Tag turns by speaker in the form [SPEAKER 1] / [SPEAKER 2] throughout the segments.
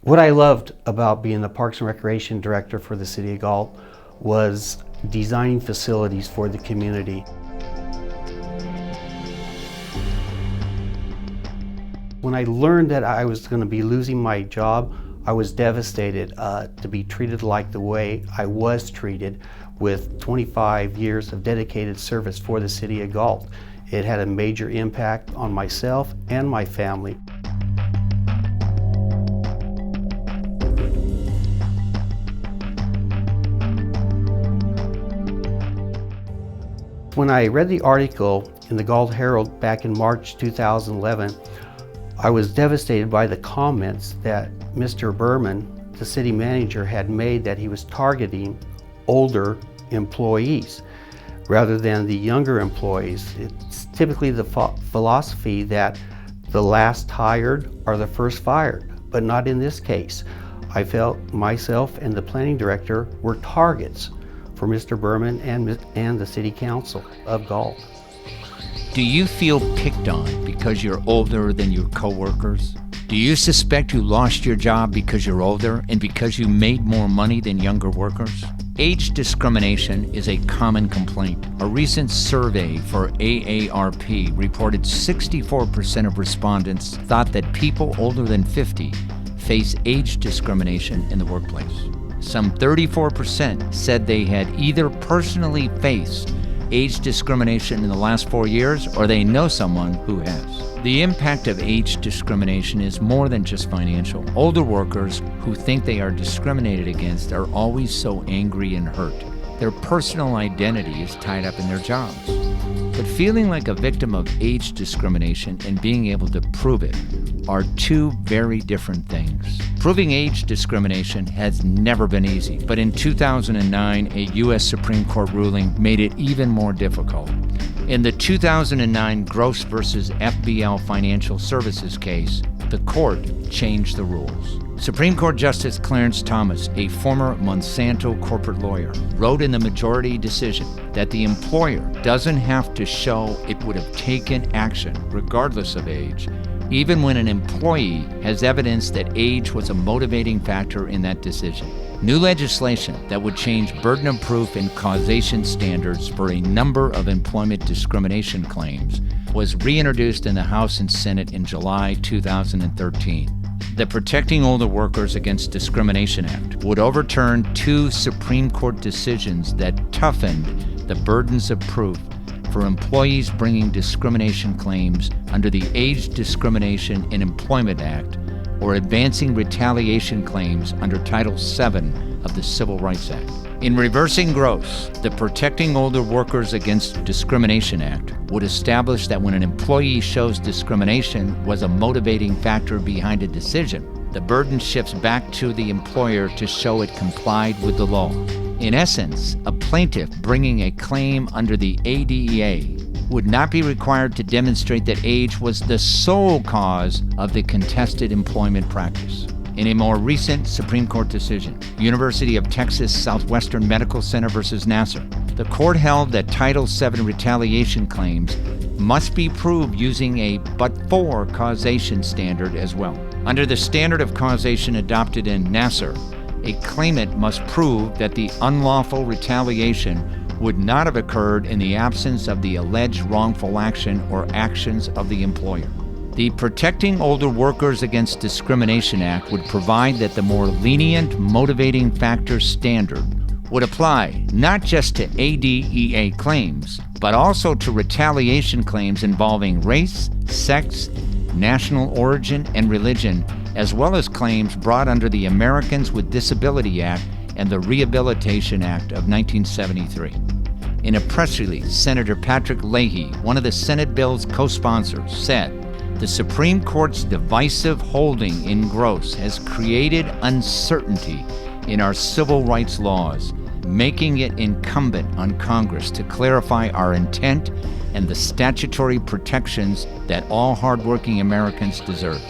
[SPEAKER 1] What I loved about being the Parks and Recreation Director for the City of Galt was designing facilities for the community. When I learned that I was going to be losing my job, I was devastated to be treated like the way I was treated with 25 years of dedicated service for the City of Galt. It had a major impact on myself and my family. When I read the article in the Galt Herald back in March 2011, I was devastated by the comments that Mr. Berman, the city manager, had made that he was targeting older employees rather than the younger employees. It's typically the philosophy that the last hired are the first fired, but not in this case. I felt myself and the planning director were targets for Mr. Berman and the City Council of Galt.
[SPEAKER 2] Do you feel picked on because you're older than your coworkers? Do you suspect you lost your job because you're older and because you made more money than younger workers? Age discrimination is a common complaint. A recent survey for AARP reported 64% of respondents thought that people older than 50 face age discrimination in the workplace. Some 34% said they had either personally faced age discrimination in the last 4 years or they know someone who has. The impact of age discrimination is more than just financial. Older workers who think they are discriminated against are always so angry and hurt. Their personal identity is tied up in their jobs. But feeling like a victim of age discrimination and being able to prove it are two very different things. Proving age discrimination has never been easy, but in 2009, a U.S. Supreme Court ruling made it even more difficult. In the 2009 Gross versus FBL Financial Services case, the court changed the rules. Supreme Court Justice Clarence Thomas, a former Monsanto corporate lawyer, wrote in the majority decision that the employer doesn't have to show it would have taken action, regardless of age, even when an employee has evidence that age was a motivating factor in that decision. New legislation that would change burden of proof and causation standards for a number of employment discrimination claims was reintroduced in the House and Senate in July 2013. The Protecting Older Workers Against Discrimination Act would overturn two Supreme Court decisions that toughened the burdens of proof for employees bringing discrimination claims under the Age Discrimination in Employment Act or advancing retaliation claims under Title VII of the Civil Rights Act. In reversing Gross, the Protecting Older Workers Against Discrimination Act would establish that when an employee shows discrimination was a motivating factor behind a decision, the burden shifts back to the employer to show it complied with the law. In essence, a plaintiff bringing a claim under the ADEA would not be required to demonstrate that age was the sole cause of the contested employment practice. In a more recent Supreme Court decision, University of Texas Southwestern Medical Center versus Nassar, the court held that Title VII retaliation claims must be proved using a but-for causation standard as well. Under the standard of causation adopted in Nassar, a claimant must prove that the unlawful retaliation would not have occurred in the absence of the alleged wrongful action or actions of the employer. The Protecting Older Workers Against Discrimination Act would provide that the more lenient motivating factor standard would apply not just to ADEA claims, but also to retaliation claims involving race, sex, national origin, and religion, as well as claims brought under the Americans with Disability Act and the Rehabilitation Act of 1973. In a press release, Senator Patrick Leahy, one of the Senate bill's co-sponsors, said, "The Supreme Court's divisive holding in Gross has created uncertainty in our civil rights laws, making it incumbent on Congress to clarify our intent and the statutory protections that all hardworking Americans deserve.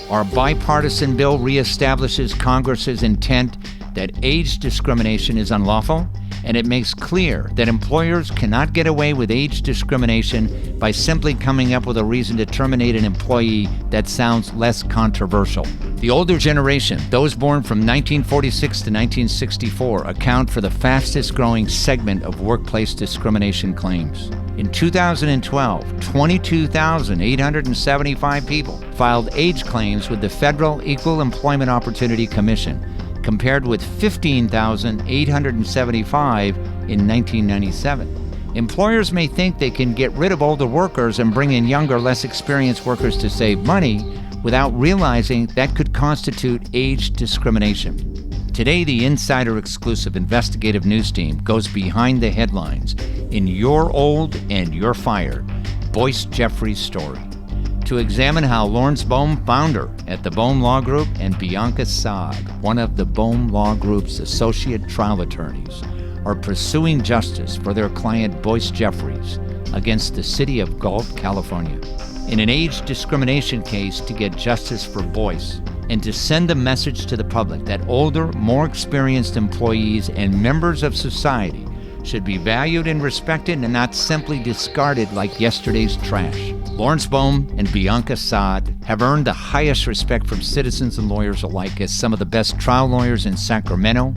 [SPEAKER 2] Our bipartisan bill reestablishes Congress's intent that age discrimination is unlawful and it makes clear that employers cannot get away with age discrimination by simply coming up with a reason to terminate an employee that sounds less controversial. The older generation, those born from 1946 to 1964, account for the fastest growing segment of workplace discrimination claims. In 2012, 22,875 people filed age claims with the Federal Equal Employment Opportunity Commission, compared with 15,875 in 1997. Employers may think they can get rid of older workers and bring in younger, less experienced workers to save money without realizing that could constitute age discrimination. Today, the Insider exclusive investigative news team goes behind the headlines in You're Old and You're Fired, Boyce Jeffries' story, to examine how Lawrence Bohm, founder at the Bohm Law Group, and Bianca Saad, one of the Bohm Law Group's associate trial attorneys, are pursuing justice for their client Boyce Jeffries against the city of Galt, California, in an age discrimination case to get justice for Boyce and to send a message to the public that older, more experienced employees and members of society should be valued and respected and not simply discarded like yesterday's trash. Lawrence Bohm and Bianca Saad have earned the highest respect from citizens and lawyers alike as some of the best trial lawyers in Sacramento,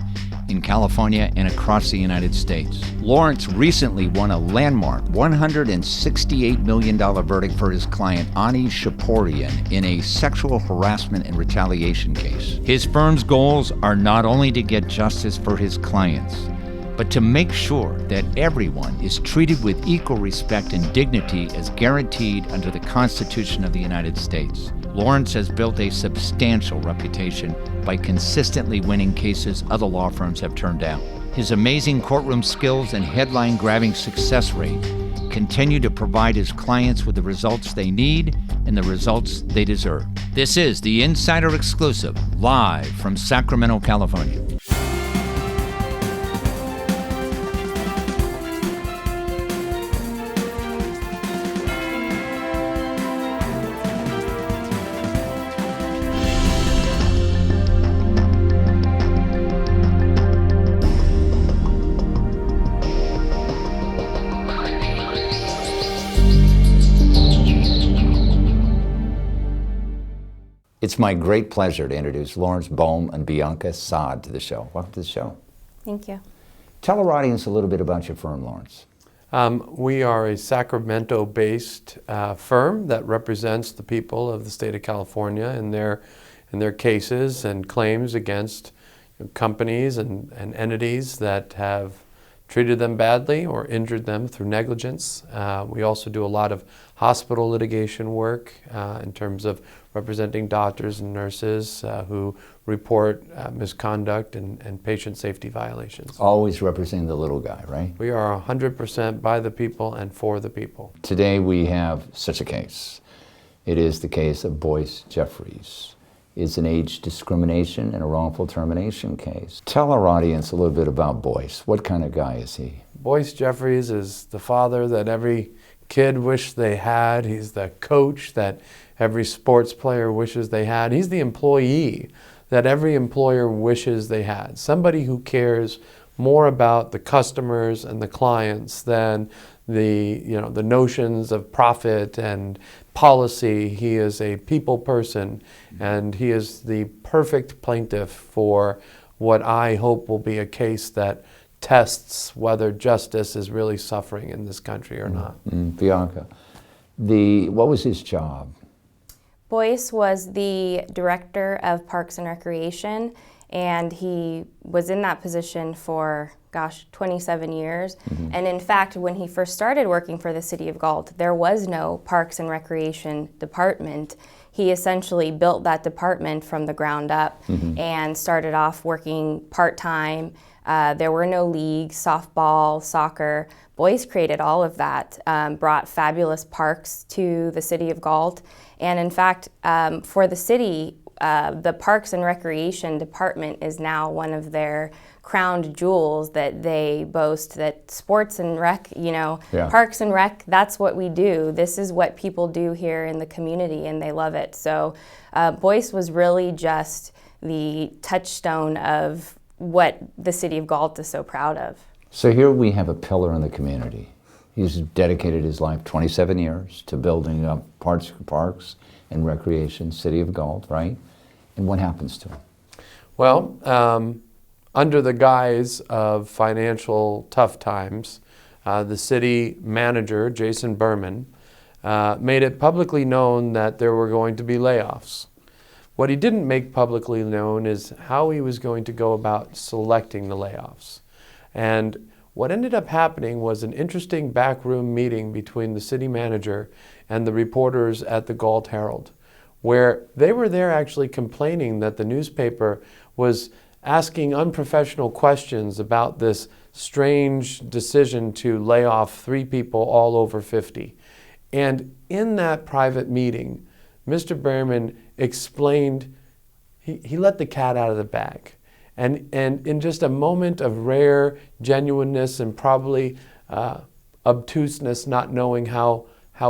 [SPEAKER 2] in California, and across the United States. Lawrence recently won a landmark $168 million verdict for his client Ani Shaporian in a sexual harassment and retaliation case. His firm's goals are not only to get justice for his clients, but to make sure that everyone is treated with equal respect and dignity as guaranteed under the Constitution of the United States. Lawrence has built a substantial reputation by consistently winning cases other law firms have turned down. His amazing courtroom skills and headline-grabbing success rate continue to provide his clients with the results they need and the results they deserve. This is the Insider Exclusive, live from Sacramento, California. It's my great pleasure to introduce Lawrence Bohm and Bianca Saad to the show. Welcome to the show.
[SPEAKER 3] Thank you.
[SPEAKER 2] Tell our audience a little bit about your firm, Lawrence.
[SPEAKER 4] We are a Sacramento-based firm that represents the people of the state of California in their cases and claims against companies and entities that have treated them badly or injured them through negligence. We also do a lot of hospital litigation work in terms of representing doctors and nurses who report misconduct and patient safety violations.
[SPEAKER 2] Always representing the little guy, right?
[SPEAKER 4] We are 100% by the people and for the people.
[SPEAKER 2] Today we have such a case. It is the case of Boyce Jeffries. It's an age discrimination and a wrongful termination case. Tell our audience a little bit about Boyce. What kind of guy is he?
[SPEAKER 4] Boyce Jeffries is the father that every kid wished they had. He's the coach that every sports player wishes they had. He's the employee that every employer wishes they had. Somebody who cares more about the customers and the clients than the notions of profit and policy. He is a people person, and he is the perfect plaintiff for what I hope will be a case that tests whether justice is really suffering in this country or not.
[SPEAKER 2] Bianca, what was his job?
[SPEAKER 3] Boyce was the director of Parks and Recreation, and he was in that position for, 27 years. And in fact, when he first started working for the city of Galt, there was no Parks and Recreation department. He essentially built that department from the ground up and started off working part-time. There were no leagues, softball, soccer. Boyce created all of that, brought fabulous parks to the city of Galt. And in fact, for the city, the Parks and Recreation Department is now one of their crowned jewels that they boast, that sports and rec, Parks and Rec, that's what we do. This is what people do here in the community, and they love it. So Boyce was really just the touchstone of what the city of Galt is so proud of.
[SPEAKER 5] So here we have a pillar in the community. He's dedicated his life, 27 years, to building up parks and recreation, City of Galt, right? And what happens to him?
[SPEAKER 4] Well, under the guise of financial tough times, the city manager, Jason Berman, made it publicly known that there were going to be layoffs. What he didn't make publicly known is how he was going to go about selecting the layoffs. And what ended up happening was an interesting backroom meeting between the city manager and the reporters at the Galt Herald, where they were there actually complaining that the newspaper was asking unprofessional questions about this strange decision to lay off 3 people all over 50. And in that private meeting, Mr. Berman explained, he let the cat out of the bag. And in just a moment of rare genuineness and probably obtuseness, not knowing how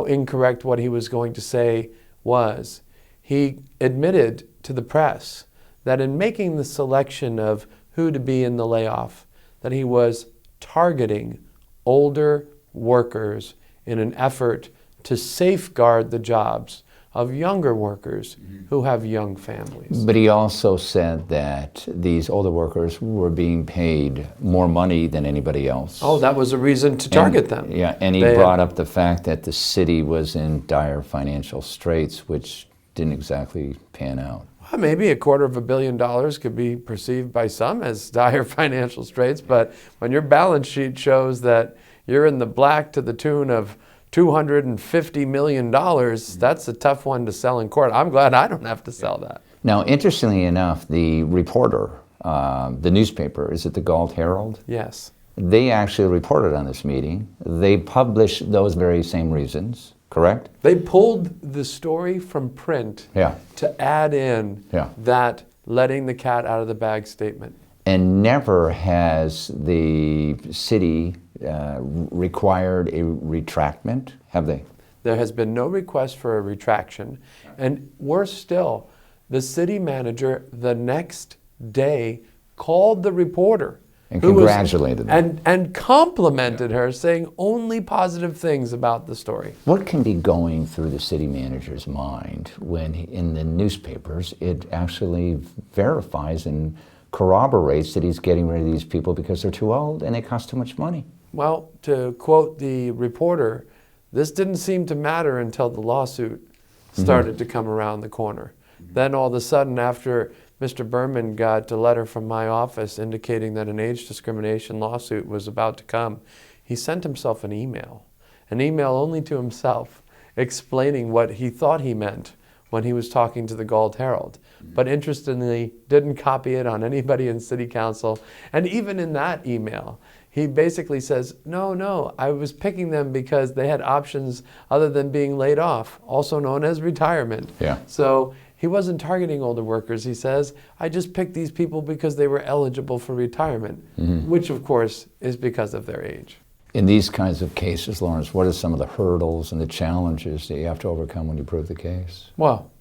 [SPEAKER 4] incorrect what he was going to say was, he admitted to the press that in making the selection of who to be in the layoff, that he was targeting older workers in an effort to safeguard the jobs of younger workers who have young families.
[SPEAKER 5] But he also said that these older workers were being paid more money than anybody else.
[SPEAKER 4] Oh, that was a reason to target them.
[SPEAKER 5] Yeah, and he brought up the fact that the city was in dire financial straits, which didn't exactly pan out.
[SPEAKER 4] Well, maybe $250 million could be perceived by some as dire financial straits, but when your balance sheet shows that you're in the black to the tune of $250 million, that's a tough one to sell in court. I'm glad I don't have to sell that.
[SPEAKER 5] Now, interestingly enough, the reporter, the newspaper, is it the Galt Herald?
[SPEAKER 4] Yes.
[SPEAKER 5] They actually reported on this meeting. They published those very same reasons, correct?
[SPEAKER 4] They pulled the story from print to add in that letting the cat out of the bag statement.
[SPEAKER 5] And never has the city required a retractment, have they?
[SPEAKER 4] There has been no request for a retraction. And worse still, the city manager the next day called the reporter
[SPEAKER 5] and congratulated them.
[SPEAKER 4] And complimented her, saying only positive things about the story.
[SPEAKER 5] What can be going through the city manager's mind when in the newspapers it actually verifies and corroborates that he's getting rid of these people because they're too old and they cost too much money?
[SPEAKER 4] Well, to quote the reporter, this didn't seem to matter until the lawsuit started to come around the corner. Then all of a sudden, after Mr. Berman got a letter from my office indicating that an age discrimination lawsuit was about to come, he sent himself an email only to himself, explaining what he thought he meant when he was talking to the Galt Herald. But interestingly, didn't copy it on anybody in city council. And even in that email, he basically says, no, I was picking them because they had options other than being laid off, also known as retirement.
[SPEAKER 5] Yeah.
[SPEAKER 4] So he wasn't targeting older workers, he says. I just picked these people because they were eligible for retirement, which of course is because of their age.
[SPEAKER 5] In these kinds of cases, Lawrence, what are some of the hurdles and the challenges that you have to overcome when you prove the case?
[SPEAKER 4] Well,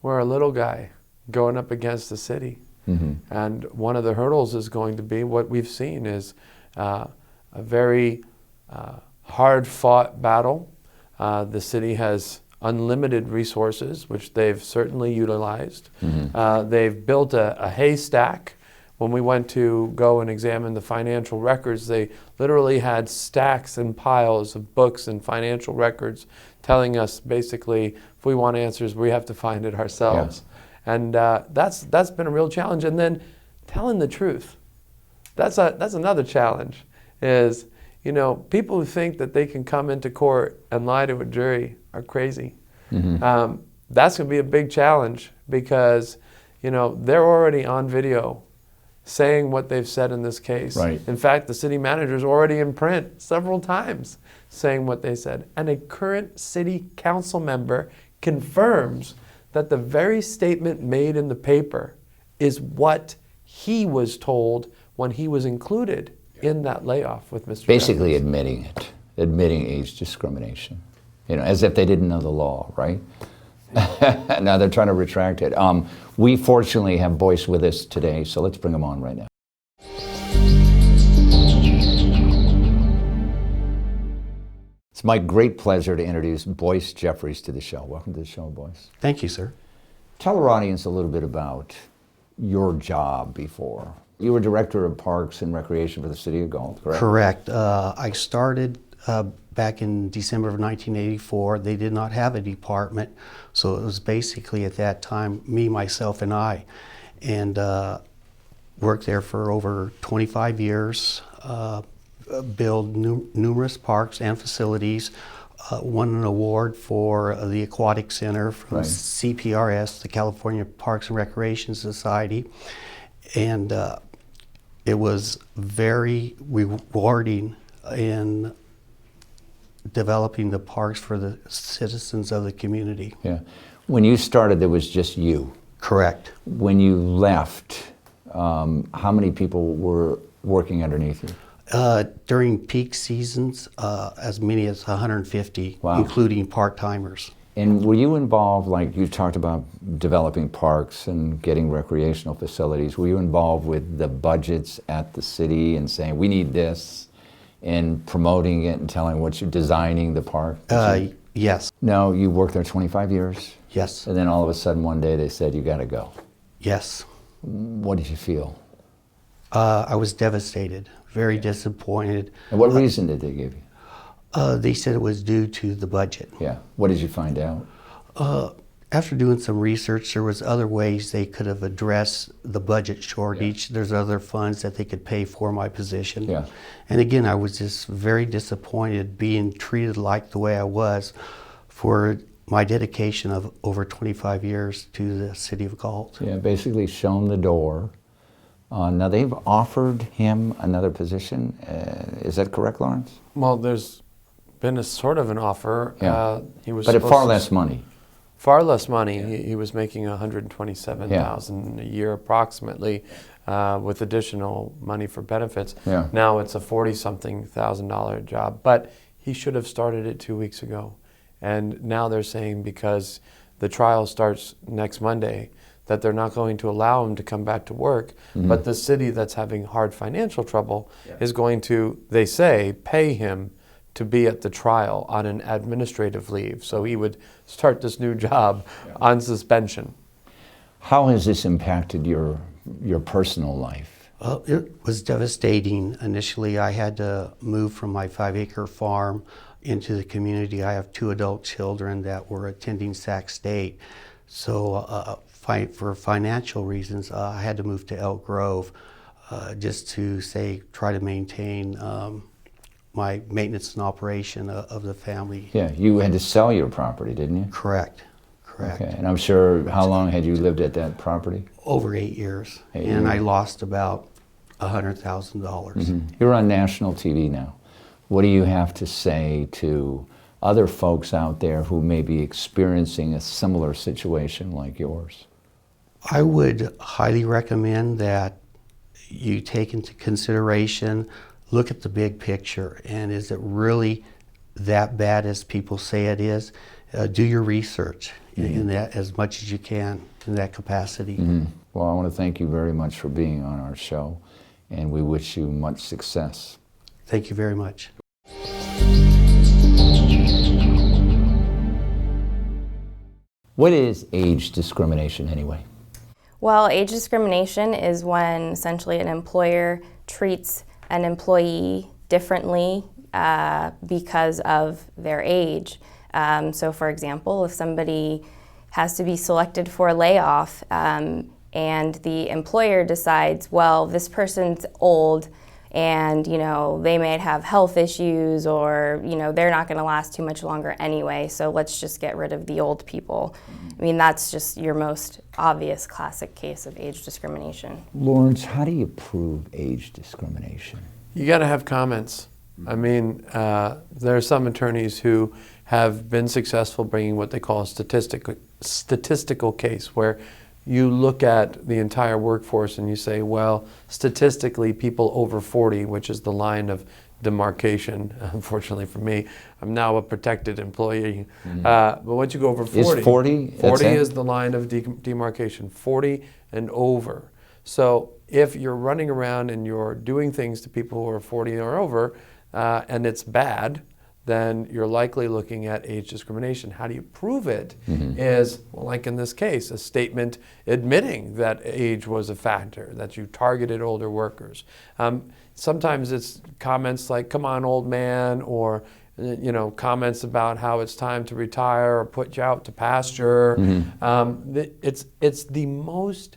[SPEAKER 4] we're a little guy going up against the city. And one of the hurdles is going to be what we've seen is a very hard-fought battle. The city has unlimited resources, which they've certainly utilized. They've built a haystack. When we went to go and examine the financial records, they literally had stacks and piles of books and financial records telling us basically if we want answers, we have to find it ourselves. And that's been a real challenge. And then telling the truth. That's another challenge is, people who think that they can come into court and lie to a jury are crazy. That's going to be a big challenge because, they're already on video saying what they've said in this case.
[SPEAKER 5] Right.
[SPEAKER 4] In fact, the city manager's already in print several times saying what they said. And a current city council member confirms that the very statement made in the paper is what he was told when he was included in that layoff with Mr.
[SPEAKER 5] Basically
[SPEAKER 4] Jeffries.
[SPEAKER 5] admitting age discrimination, as if they didn't know the law, right? Now they're trying to retract it. We fortunately have Boyce with us today, so let's bring him on right now. It's my great pleasure to introduce Boyce Jeffries to the show. Welcome to the show, Boyce.
[SPEAKER 1] Thank you, sir.
[SPEAKER 5] Tell our audience a little bit about your job before. You were Director of Parks and Recreation for the City of Galt, correct?
[SPEAKER 1] Correct. I started back in December of 1984. They did not have a department, so it was basically at that time me, myself, and I. And worked there for over 25 years, built numerous parks and facilities, won an award for the Aquatic Center from
[SPEAKER 5] Right.
[SPEAKER 1] CPRS, the California Parks and Recreation Society. And it was very rewarding in developing the parks for the citizens of the community.
[SPEAKER 5] Yeah. When you started, there was just you.
[SPEAKER 1] Correct.
[SPEAKER 5] When you left, how many people were working underneath you?
[SPEAKER 1] During peak seasons, as many as 150,
[SPEAKER 5] Wow.
[SPEAKER 1] including part-timers.
[SPEAKER 5] And were you involved, like you talked about developing parks and getting recreational facilities, were you involved with the budgets at the city and saying, we need this, and promoting it and telling what you're designing the park?
[SPEAKER 1] Yes,
[SPEAKER 5] No, you worked there 25 years,
[SPEAKER 1] yes,
[SPEAKER 5] and then all of a sudden one day they said, you gotta go.
[SPEAKER 1] yes.
[SPEAKER 5] What did you feel?
[SPEAKER 1] I was devastated, very disappointed.
[SPEAKER 5] And what reason did they give you?
[SPEAKER 1] They said it was due to the budget.
[SPEAKER 5] Yeah, what did you find out?
[SPEAKER 1] After doing some research, there was other ways they could have addressed the budget shortage. There's other funds that they could pay for my position.
[SPEAKER 5] Yeah.
[SPEAKER 1] And again, I was just very disappointed being treated like the way I was for my dedication of over 25 years to the city of Galt.
[SPEAKER 5] Yeah, basically shown the door. Now they've offered him another position. Is that correct, Lawrence?
[SPEAKER 4] Well, there's been a sort of an offer.
[SPEAKER 5] Yeah.
[SPEAKER 4] He was
[SPEAKER 5] But at
[SPEAKER 4] supposed
[SPEAKER 5] far
[SPEAKER 4] to-
[SPEAKER 5] less money.
[SPEAKER 4] Far less money. He was making $127,000 a year approximately, with additional money for benefits.
[SPEAKER 5] Yeah.
[SPEAKER 4] Now it's a $40-something thousand job, but he should have started it 2 weeks ago. And now they're saying because the trial starts next Monday that they're not going to allow him to come back to work, but the city that's having hard financial trouble is going to, they say, pay him to be at the trial on an administrative leave. So he would start this new job on suspension.
[SPEAKER 5] How has this impacted your personal life?
[SPEAKER 1] It was devastating. Initially, I had to move from my 5-acre farm into the community. I have 2 adult children that were attending Sac State. So for financial reasons, I had to move to Elk Grove just to try to maintain my maintenance and operation of the family.
[SPEAKER 5] Yeah, you had to sell your property, didn't you?
[SPEAKER 1] Correct.
[SPEAKER 5] Okay, and I'm sure, how long had you lived at that property?
[SPEAKER 1] Over 8 years.
[SPEAKER 5] 8
[SPEAKER 1] and I
[SPEAKER 5] years.
[SPEAKER 1] lost about $100,000.
[SPEAKER 5] You're on national TV now. What do you have to say to other folks out there who may be experiencing a similar situation like yours?
[SPEAKER 1] I would highly recommend that you take into consideration, look at the big picture, and is it really that bad as people say it is? Do your research in that as much as you can in that capacity.
[SPEAKER 5] Well, I want to thank you very much for being on our show, and we wish you much success.
[SPEAKER 1] Thank you very much.
[SPEAKER 5] What is age discrimination anyway?
[SPEAKER 3] Well, age discrimination is when essentially an employer treats an employee differently because of their age. So for example, if somebody has to be selected for a layoff and the employer decides, well, this person's old and they may have health issues or they're not going to last too much longer anyway, so let's just get rid of the old people. I mean, that's just your most obvious classic case of age discrimination.
[SPEAKER 5] Lawrence, how do you prove age discrimination?
[SPEAKER 4] You got to have comments. I mean, there are some attorneys who have been successful bringing what they call a statistical case, where you look at the entire workforce and you say, well, statistically, people over 40, which is the line of demarcation, unfortunately for me, I'm now a protected employee. But once you go over 40,
[SPEAKER 5] Is 40?
[SPEAKER 4] 40 is the line of demarcation, 40 and over. So if you're running around and you're doing things to people who are 40 or over, and it's bad, then you're likely looking at age discrimination. How do you prove it? Is, well, like in this case, a statement admitting that age was a factor, that you targeted older workers. Sometimes it's comments like, come on, old man, or comments about how it's time to retire or put you out to pasture. It's the most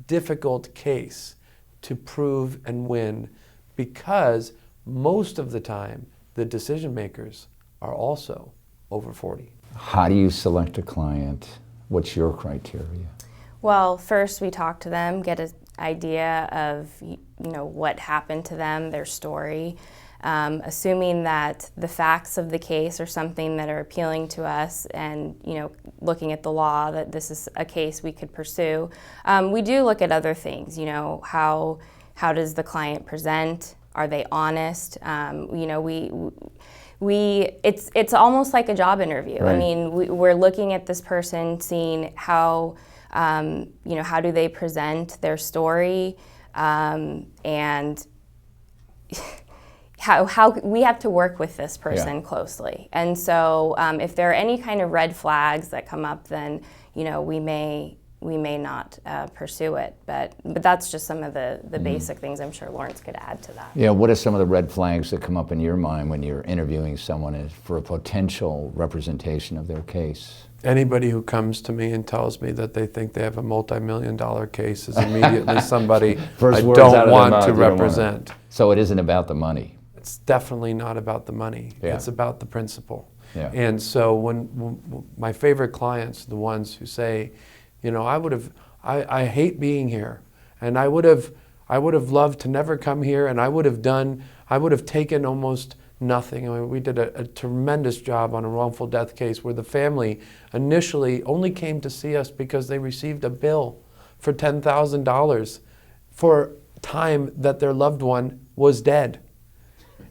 [SPEAKER 4] difficult case to prove and win, because most of the time the decision makers are also over 40.
[SPEAKER 5] How do you select a client? What's your criteria?
[SPEAKER 3] Well, first we talk to them, get an idea of what happened to them, their story. Assuming that the facts of the case are something that are appealing to us, and looking at the law, that this is a case we could pursue. We do look at other things. How does the client present? Are they honest? It's almost like a job interview.
[SPEAKER 5] Right.
[SPEAKER 3] I mean, we're looking at this person, seeing how how do they present their story, and how we have to work with this person closely. And so if there are any kind of red flags that come up, then we may not pursue it. But that's just some of the basic things. I'm sure Lawrence could add to that.
[SPEAKER 5] Yeah, what are some of the red flags that come up in your mind when you're interviewing someone for a potential representation of their case?
[SPEAKER 4] Anybody who comes to me and tells me that they think they have a multi-million-dollar case is immediately somebody I don't want to represent.
[SPEAKER 5] So it isn't about the money.
[SPEAKER 4] It's definitely not about the money.
[SPEAKER 5] Yeah.
[SPEAKER 4] It's about the principle.
[SPEAKER 5] Yeah.
[SPEAKER 4] And so when my favorite clients, the ones who say, I hate being here, and I would have loved to never come here, and I would have taken almost nothing. I mean, we did a tremendous job on a wrongful death case where the family initially only came to see us because they received a bill for $10,000 for time that their loved one was dead.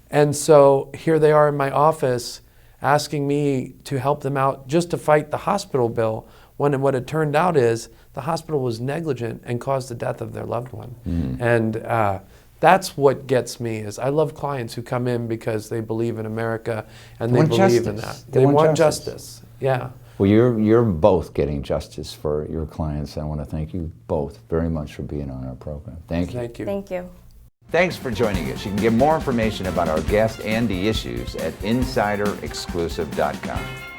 [SPEAKER 4] And so here they are in my office asking me to help them out just to fight the hospital bill, when what it turned out is the hospital was negligent and caused the death of their loved one. And that's what gets me. Is I love clients who come in because they believe in America and they believe in that. They want justice. Yeah.
[SPEAKER 5] Well, you're both getting justice for your clients. I want to thank you both very much for being on our program. Thank you.
[SPEAKER 4] Thank you.
[SPEAKER 3] Thank you.
[SPEAKER 5] Thanks for joining us. You can get more information about our guest and the issues at insiderexclusive.com.